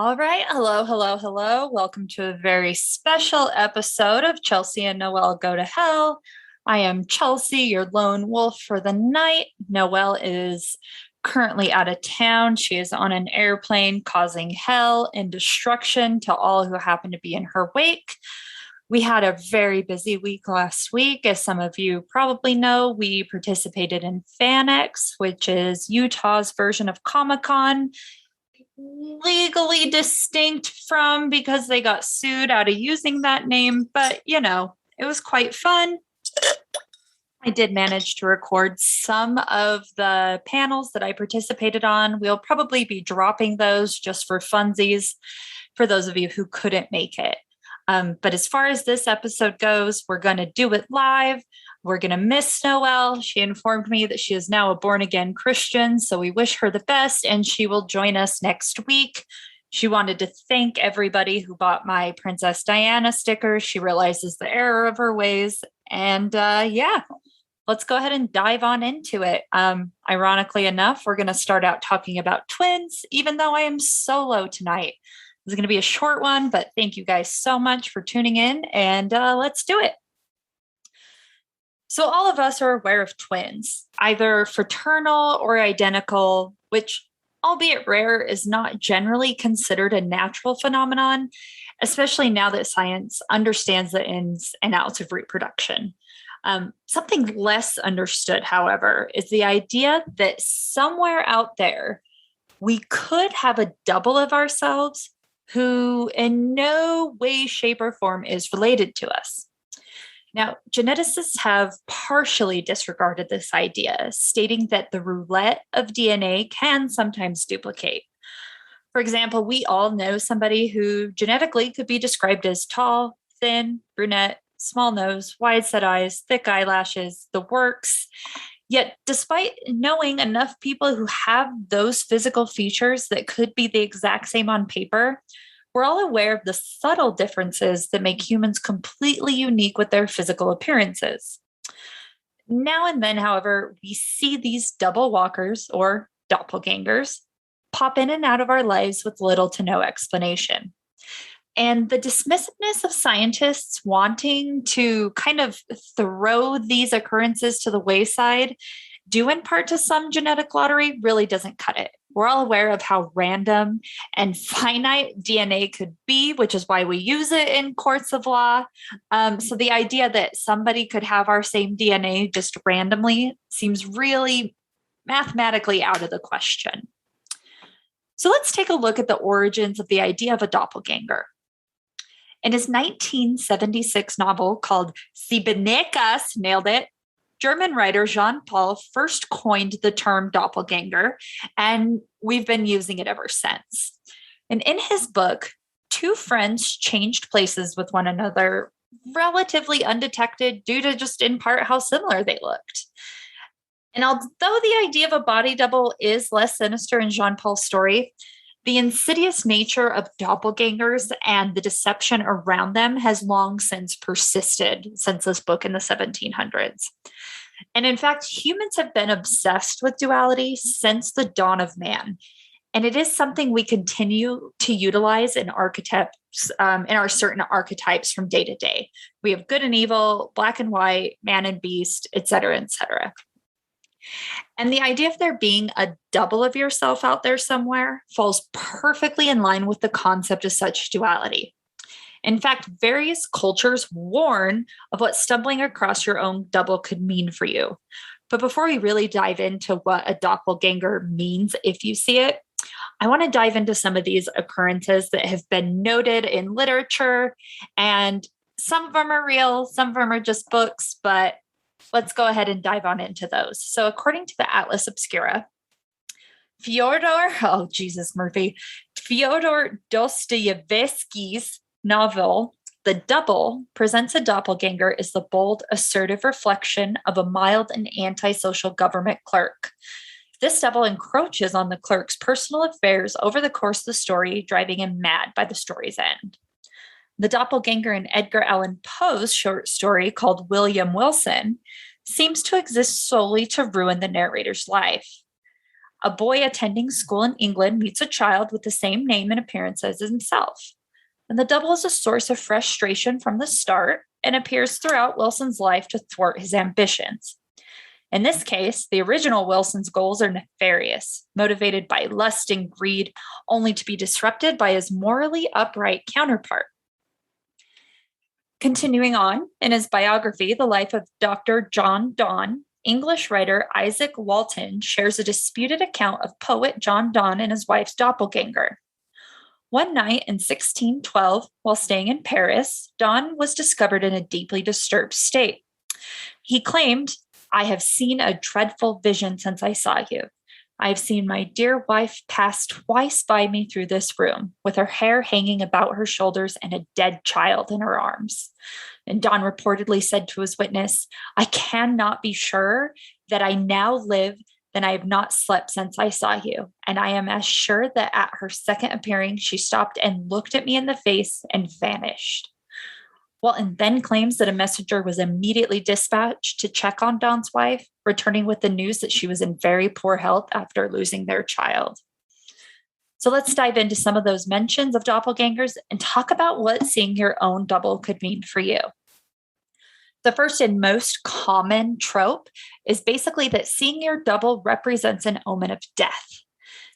All right. Hello, hello, hello. Welcome to a very special episode of Chelsea and Noelle Go to Hell. I am Chelsea, your lone wolf for the night. Noelle is currently out of town. She is on an airplane causing hell and destruction to all who happen to be in her wake. We had a very busy week last week. As some of you probably know, we participated in FanX, which is Utah's version of Comic-Con, legally distinct from because they got sued out of using that name, but it was quite fun. I did manage to record some of the panels that I participated on. We'll probably be dropping those just for funsies for those of you who couldn't make it. But as far as this episode goes, we're going to do it live. We're going to miss Noelle. She informed me that she is now a born-again Christian, so we wish her the best, and she will join us next week. She wanted to thank everybody who bought my Princess Diana stickers. She realizes the error of her ways. And let's go ahead and dive on into it. Ironically enough, we're going to start out talking about twins, even though I am solo tonight. It's going to be a short one, but thank you guys so much for tuning in, and let's do it. So all of us are aware of twins, either fraternal or identical, which, albeit rare, is not generally considered a natural phenomenon, especially now that science understands the ins and outs of reproduction. Something less understood, however, is the idea that somewhere out there, we could have a double of ourselves who in no way, shape, or form is related to us. Now, geneticists have partially disregarded this idea, stating that the roulette of DNA can sometimes duplicate. For example, we all know somebody who genetically could be described as tall, thin, brunette, small nose, wide set eyes, thick eyelashes, the works. Yet, despite knowing enough people who have those physical features that could be the exact same on paper, we're all aware of the subtle differences that make humans completely unique with their physical appearances. Now and then, however, we see these double walkers or doppelgängers pop in and out of our lives with little to no explanation. And the dismissiveness of scientists wanting to kind of throw these occurrences to the wayside, due in part to some genetic lottery, really doesn't cut it. We're all aware of how random and finite DNA could be, which is why we use it in courts of law. So the idea that somebody could have our same DNA just randomly seems really mathematically out of the question. So let's take a look at the origins of the idea of a doppelganger. In his 1976 novel called Seminaries, nailed it, German writer Jean-Paul first coined the term doppelganger, and we've been using it ever since. And in his book, two friends changed places with one another relatively undetected due to just in part how similar they looked. And although the idea of a body double is less sinister in Jean-Paul's story, the insidious nature of doppelgangers and the deception around them has long since persisted since this book in the 1700s. And in fact, humans have been obsessed with duality since the dawn of man. And it is something we continue to utilize in archetypes, in our certain archetypes from day to day. We have good and evil, black and white, man and beast, et cetera, et cetera. And the idea of there being a double of yourself out there somewhere falls perfectly in line with the concept of such duality. In fact, various cultures warn of what stumbling across your own double could mean for you. But before we really dive into what a doppelganger means if you see it, I want to dive into some of these occurrences that have been noted in literature. And some of them are real, some of them are just books, but let's go ahead and dive on into those. So according to the Atlas Obscura, Fyodor Dostoevsky's novel, The Double, presents a doppelganger as the bold, assertive reflection of a mild and antisocial government clerk. This double encroaches on the clerk's personal affairs over the course of the story, driving him mad by the story's end. The doppelganger in Edgar Allan Poe's short story called William Wilson seems to exist solely to ruin the narrator's life. A boy attending school in England meets a child with the same name and appearance as himself. And the double is a source of frustration from the start and appears throughout Wilson's life to thwart his ambitions. In this case, the original Wilson's goals are nefarious, motivated by lust and greed, only to be disrupted by his morally upright counterpart. Continuing on, in his biography, The Life of Dr. John Donne, English writer Isaac Walton shares a disputed account of poet John Donne and his wife's doppelganger. One night in 1612, while staying in Paris, Donne was discovered in a deeply disturbed state. He claimed, "I have seen a dreadful vision since I saw you. I have seen my dear wife pass twice by me through this room, with her hair hanging about her shoulders and a dead child in her arms." And Donne reportedly said to his witness, "I cannot be sure that I now live than I have not slept since I saw you. And I am as sure that at her second appearing, she stopped and looked at me in the face and vanished." Walton then claims that a messenger was immediately dispatched to check on Don's wife, returning with the news that she was in very poor health after losing their child. So let's dive into some of those mentions of doppelgangers and talk about what seeing your own double could mean for you. The first and most common trope is basically that seeing your double represents an omen of death.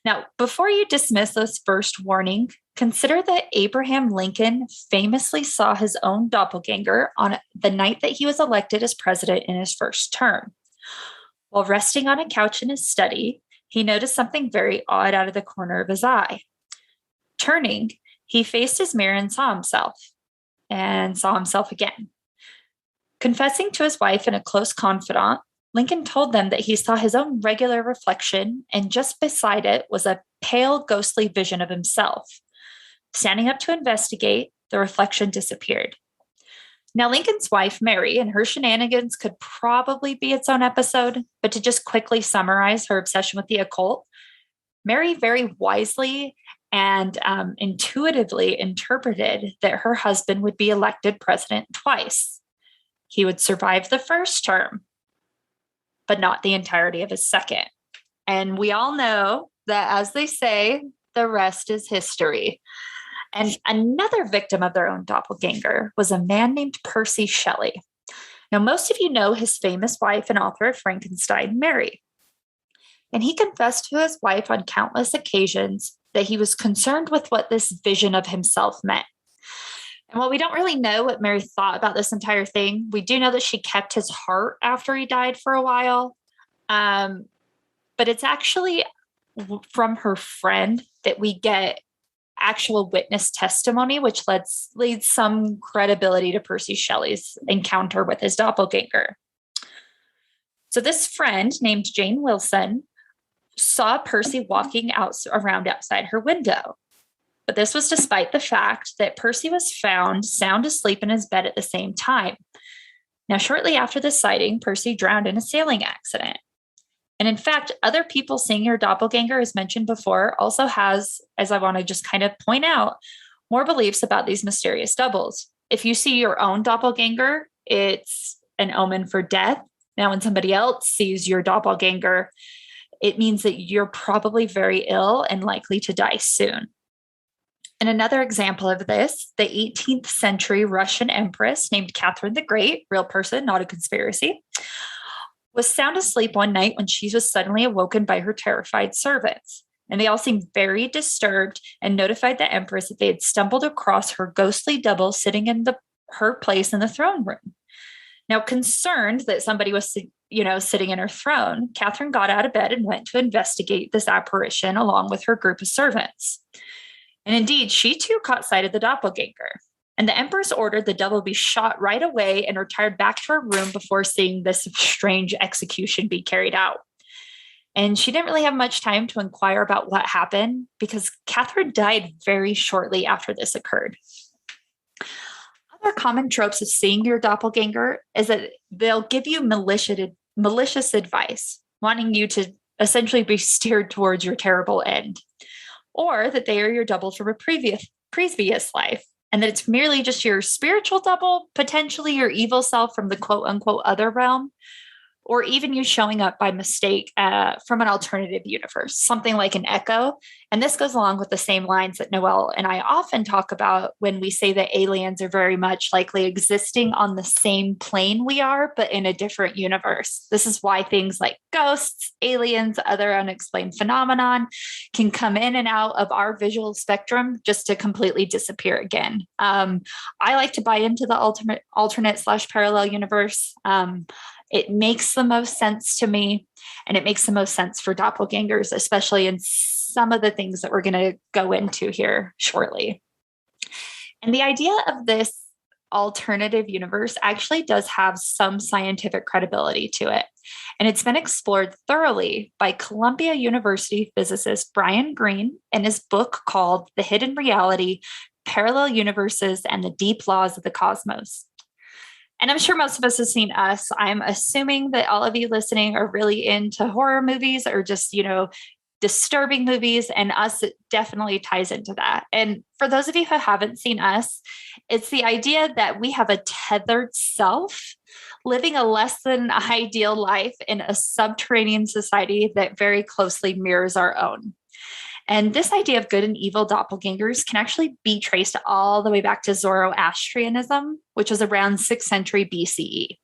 Now, before you dismiss this first warning, consider that Abraham Lincoln famously saw his own doppelganger on the night that he was elected as president in his first term. While resting on a couch in his study, he noticed something very odd out of the corner of his eye. Turning, he faced his mirror and saw himself again. Confessing to his wife and a close confidant, Lincoln told them that he saw his own regular reflection, and just beside it was a pale, ghostly vision of himself. Standing up to investigate, the reflection disappeared. Now, Lincoln's wife, Mary, and her shenanigans could probably be its own episode, but to just quickly summarize her obsession with the occult, Mary very wisely and intuitively interpreted that her husband would be elected president twice. He would survive the first term, but not the entirety of his second. And we all know that, as they say, the rest is history. And another victim of their own doppelganger was a man named Percy Shelley. Now, most of you know his famous wife and author of Frankenstein, Mary. And he confessed to his wife on countless occasions that he was concerned with what this vision of himself meant. And while we don't really know what Mary thought about this entire thing, we do know that she kept his heart after he died for a while. But it's actually from her friend that we get actual witness testimony, which leads some credibility to Percy Shelley's encounter with his doppelganger. So this friend named Jane Wilson saw Percy walking around outside her window. But this was despite the fact that Percy was found sound asleep in his bed at the same time. Now, shortly after this sighting, Percy drowned in a sailing accident. And in fact, other people seeing your doppelganger, as mentioned before, also has, as I want to just kind of point out, more beliefs about these mysterious doubles. If you see your own doppelganger, it's an omen for death. Now, when somebody else sees your doppelganger, it means that you're probably very ill and likely to die soon. And another example of this, the 18th century Russian empress named Catherine the Great, real person, not a conspiracy, was sound asleep one night when she was suddenly awoken by her terrified servants. And they all seemed very disturbed and notified the empress that they had stumbled across her ghostly double sitting in her place in the throne room. Now, concerned that somebody was, sitting in her throne, Catherine got out of bed and went to investigate this apparition along with her group of servants. And indeed, she too caught sight of the doppelganger. And the empress ordered the double be shot right away and retired back to her room before seeing this strange execution be carried out. And she didn't really have much time to inquire about what happened because Catherine died very shortly after this occurred. Other common tropes of seeing your doppelganger is that they'll give you malicious advice, wanting you to essentially be steered towards your terrible end, or that they are your double from a previous life, and that it's merely just your spiritual double, potentially your evil self from the quote unquote other realm, or even you showing up by mistake from an alternative universe, something like an echo. And this goes along with the same lines that Noelle and I often talk about when we say that aliens are very much likely existing on the same plane we are, but in a different universe. This is why things like ghosts, aliens, other unexplained phenomenon can come in and out of our visual spectrum just to completely disappear again. I like to buy into the alternate/parallel universe. It makes the most sense to me, and it makes the most sense for doppelgangers, especially in some of the things that we're going to go into here shortly. And the idea of this alternative universe actually does have some scientific credibility to it. And it's been explored thoroughly by Columbia University physicist Brian Greene in his book called The Hidden Reality, Parallel Universes and the Deep Laws of the Cosmos. And I'm sure most of us have seen Us. I'm assuming that all of you listening are really into horror movies or just, disturbing movies. And Us definitely ties into that. And for those of you who haven't seen Us, it's the idea that we have a tethered self living a less than ideal life in a subterranean society that very closely mirrors our own. And this idea of good and evil doppelgangers can actually be traced all the way back to Zoroastrianism, which was around 6th century BCE.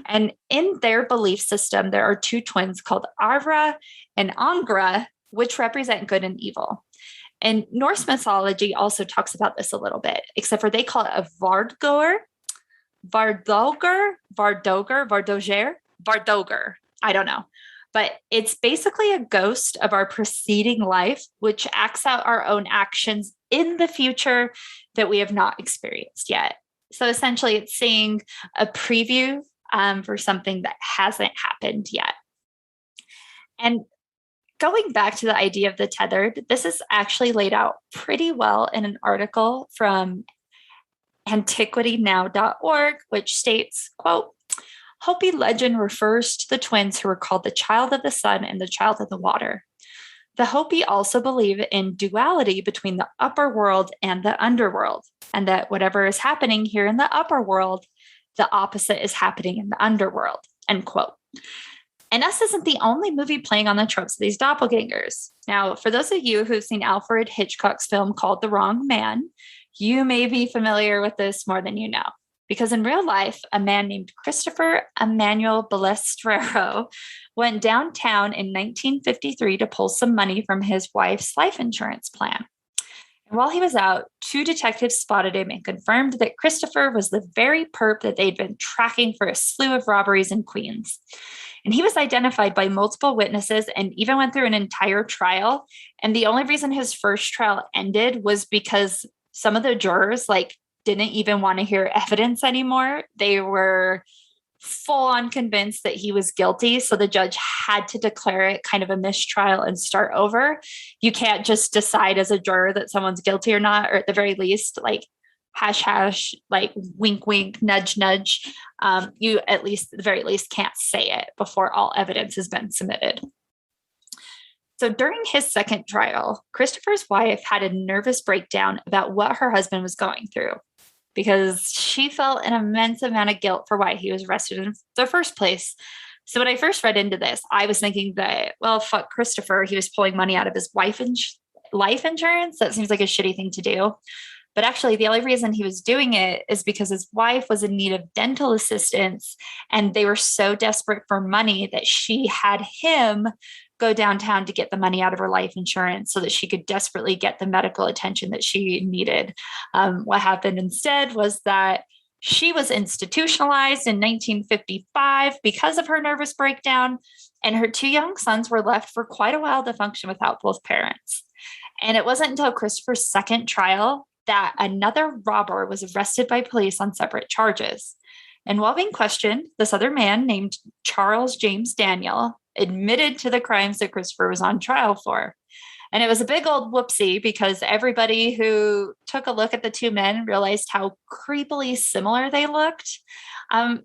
And in their belief system, there are two twins called Avra and Angra, which represent good and evil. And Norse mythology also talks about this a little bit, except for they call it a Vardgoer, Vardoger. I don't know. But it's basically a ghost of our preceding life, which acts out our own actions in the future that we have not experienced yet. So essentially, it's seeing a preview for something that hasn't happened yet. And going back to the idea of the tethered, this is actually laid out pretty well in an article from antiquitynow.org, which states, quote, Hopi legend refers to the twins who were called the child of the sun and the child of the water. The Hopi also believe in duality between the upper world and the underworld, and that whatever is happening here in the upper world, the opposite is happening in the underworld, end quote. And Us isn't the only movie playing on the tropes of these doppelgangers. Now, for those of you who've seen Alfred Hitchcock's film called The Wrong Man, you may be familiar with this more than you know. Because in real life, a man named Christopher Emmanuel Balestrero went downtown in 1953 to pull some money from his wife's life insurance plan. And while he was out, two detectives spotted him and confirmed that Christopher was the very perp that they'd been tracking for a slew of robberies in Queens. And he was identified by multiple witnesses and even went through an entire trial. And the only reason his first trial ended was because some of the jurors, didn't even want to hear evidence anymore. They were full on convinced that he was guilty. So the judge had to declare it kind of a mistrial and start over. You can't just decide as a juror that someone's guilty or not, or at the very least, hash, wink, wink, nudge, nudge. You at the very least can't say it before all evidence has been submitted. So during his second trial, Christopher's wife had a nervous breakdown about what her husband was going through, because she felt an immense amount of guilt for why he was arrested in the first place. So when I first read into this, I was thinking that, well, fuck Christopher. He was pulling money out of his life insurance. That seems like a shitty thing to do. But actually, the only reason he was doing it is because his wife was in need of dental assistance, and they were so desperate for money that she had him go downtown to get the money out of her life insurance so that she could desperately get the medical attention that she needed. What happened instead was that she was institutionalized in 1955 because of her nervous breakdown, and her two young sons were left for quite a while to function without both parents. And it wasn't until Christopher's second trial that another robber was arrested by police on separate charges. And while being questioned, this other man named Charles James Daniel admitted to the crimes that Christopher was on trial for. And it was a big old whoopsie because everybody who took a look at the two men realized how creepily similar they looked.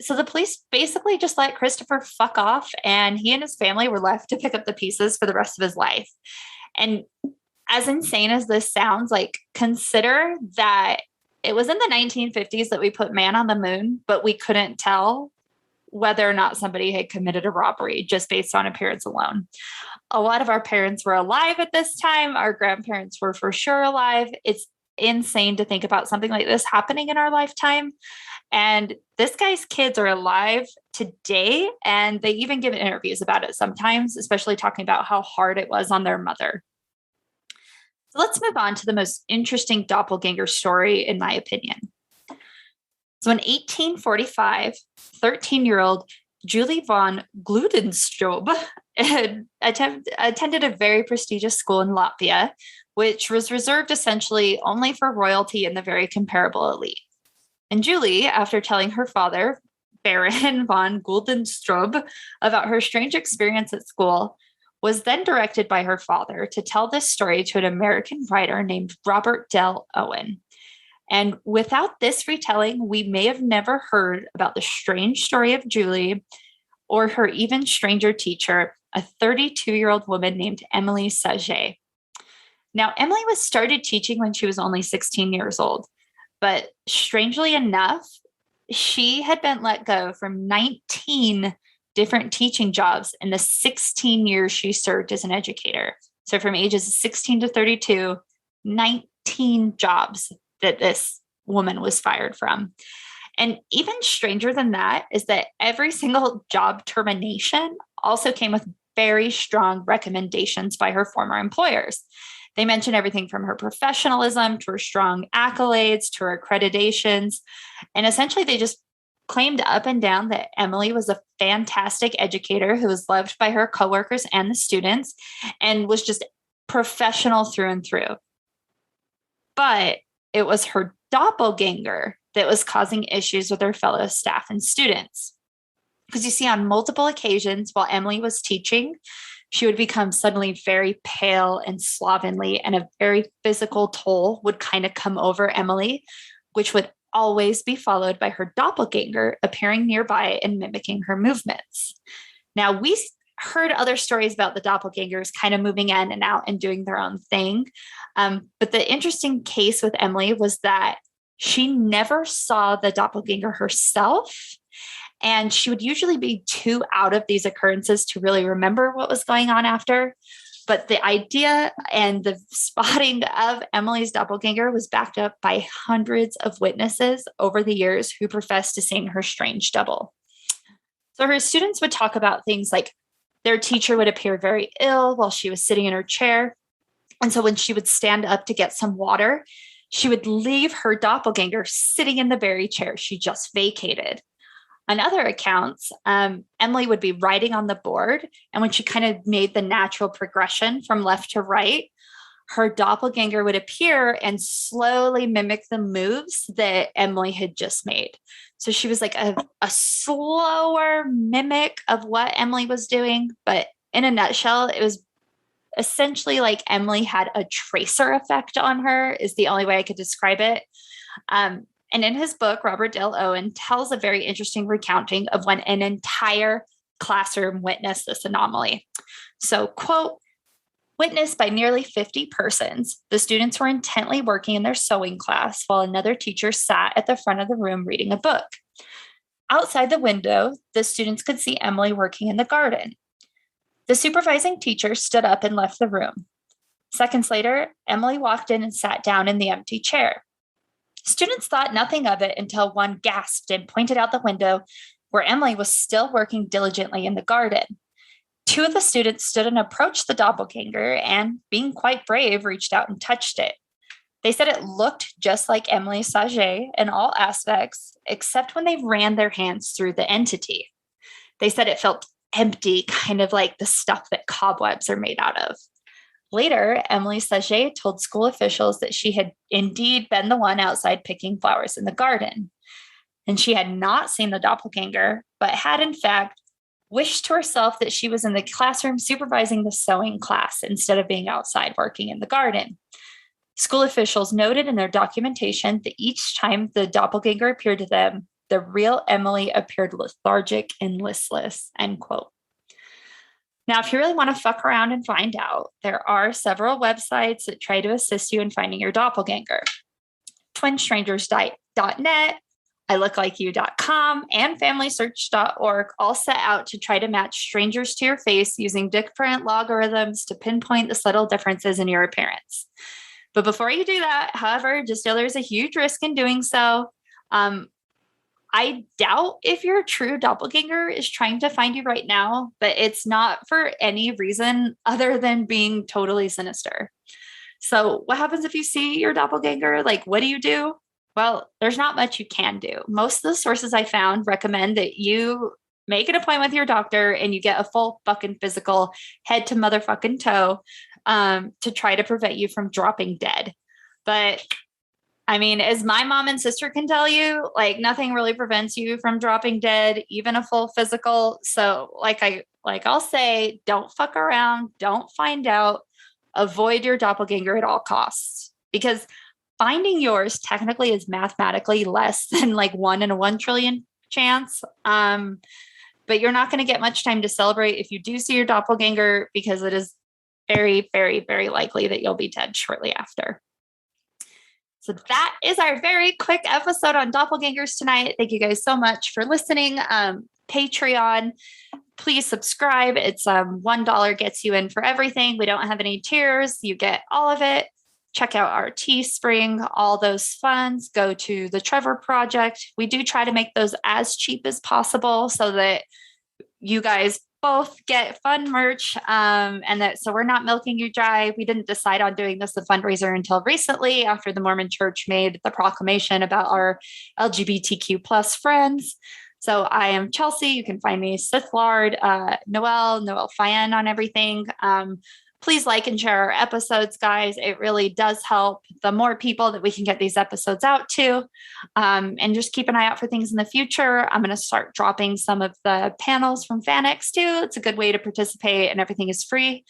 So the police basically just let Christopher fuck off, and he and his family were left to pick up the pieces for the rest of his life. And as insane as this sounds, consider that it was in the 1950s that we put man on the moon, but we couldn't tell whether or not somebody had committed a robbery just based on appearance alone. A lot of our parents were alive at this time. Our grandparents were for sure alive. It's insane to think about something like this happening in our lifetime. And this guy's kids are alive today, and they even give interviews about it sometimes, especially talking about how hard it was on their mother. So let's move on to the most interesting doppelganger story, in my opinion. So in 1845, 13-year-old Julie von Gludenstrobe attended a very prestigious school in Latvia, which was reserved essentially only for royalty and the very comparable elite. And Julie, after telling her father, Baron von Guldenstrobe, about her strange experience at school, was then directed by her father to tell this story to an American writer named Robert Dell Owen. And without this retelling, we may have never heard about the strange story of Julie or her even stranger teacher, a 32-year-old woman named Emily Saget. Now, Emily was started teaching when she was only 16 years old. But strangely enough, she had been let go from 19 different teaching jobs in the 16 years she served as an educator. So from ages 16 to 32, 19 jobs that this woman was fired from. And even stranger than that is that every single job termination also came with very strong recommendations by her former employers. They mentioned everything from her professionalism to her strong accolades to her accreditations. And essentially, they just claimed up and down that Emily was a fantastic educator who was loved by her coworkers and the students and was just professional through and through. But it was her doppelganger that was causing issues with her fellow staff and students. Because you see, on multiple occasions while Emily was teaching, she would become suddenly very pale and slovenly, and a very physical toll would kind of come over Emily, which would always be followed by her doppelganger appearing nearby and mimicking her movements. Now, we heard other stories about the doppelgangers kind of moving in and out and doing their own thing. But the interesting case with Emily was that she never saw the doppelganger herself. And she would usually be too out of these occurrences to really remember what was going on after. But the idea and the spotting of Emily's doppelganger was backed up by hundreds of witnesses over the years who professed to seeing her strange double. So her students would talk about things like their teacher would appear very ill while she was sitting in her chair. And so when she would stand up to get some water, she would leave her doppelganger sitting in the very chair she just vacated. On other accounts, Emily would be writing on the board, and when she kind of made the natural progression from left to right, her doppelganger would appear and slowly mimic the moves that Emily had just made. So she was like a slower mimic of what Emily was doing, but in a nutshell, it was essentially like Emily had a tracer effect on her, is the only way I could describe it. And in his book, Robert Dale Owen tells a very interesting recounting of when an entire classroom witnessed this anomaly. So, quote, witnessed by nearly 50 persons, the students were intently working in their sewing class while another teacher sat at the front of the room reading a book. Outside the window, the students could see Emily working in the garden. The supervising teacher stood up and left the room. Seconds later, Emily walked in and sat down in the empty chair. Students thought nothing of it until one gasped and pointed out the window where Emily was still working diligently in the garden. Two of the students stood and approached the doppelganger and, being quite brave, reached out and touched it. They said it looked just like Emily Saget in all aspects, except when they ran their hands through the entity. They said it felt empty, kind of like the stuff that cobwebs are made out of. Later, Emily Saget told school officials that she had indeed been the one outside picking flowers in the garden. And she had not seen the doppelganger, but had in fact wished to herself that she was in the classroom supervising the sewing class instead of being outside working in the garden. School officials noted in their documentation that each time the doppelganger appeared to them, the real Emily appeared lethargic and listless, end quote. Now, if you really want to fuck around and find out, there are several websites that try to assist you in finding your doppelganger. twinstrangers.net ilooklikeyou.com, and familysearch.org all set out to try to match strangers to your face using different logarithms to pinpoint the subtle differences in your appearance. But before you do that, however, just know there's a huge risk in doing so. I doubt if your true doppelganger is trying to find you right now, but it's not for any reason other than being totally sinister. So what happens if you see your doppelganger? Like, what do? Well, there's not much you can do. Most of the sources I found recommend that you make an appointment with your doctor and you get a full fucking physical head to motherfucking toe to try to prevent you from dropping dead. But I mean, as my mom and sister can tell you, like nothing really prevents you from dropping dead, even a full physical. So I'll say, don't fuck around, don't find out, avoid your doppelganger at all costs, because finding yours technically is mathematically less than like 1 in a 1 trillion chance. But you're not going to get much time to celebrate if you do see your doppelganger, because it is very, very, very likely that you'll be dead shortly after. So that is our very quick episode on doppelgangers tonight. Thank you guys so much for listening. Patreon, please subscribe. It's $1 gets you in for everything. We don't have any tiers. You get all of it. Check out our Teespring, all those funds go to the Trevor Project. We do try to make those as cheap as possible so that you guys both get fun merch, and that so we're not milking you dry. We didn't decide on doing this a fundraiser until recently, after the Mormon Church made the proclamation about our LGBTQ plus friends. So I am Chelsea. You can find me Sith Lard, Noelle Fian on everything. Please like and share our episodes, guys. It really does help. The more people that we can get these episodes out to, and just keep an eye out for things in the future. I'm going to start dropping some of the panels from FanX too. It's a good way to participate, and everything is free.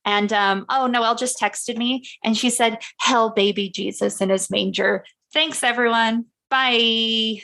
And Noelle just texted me and she said, "Hell, baby Jesus in his manger." Thanks, everyone. Bye.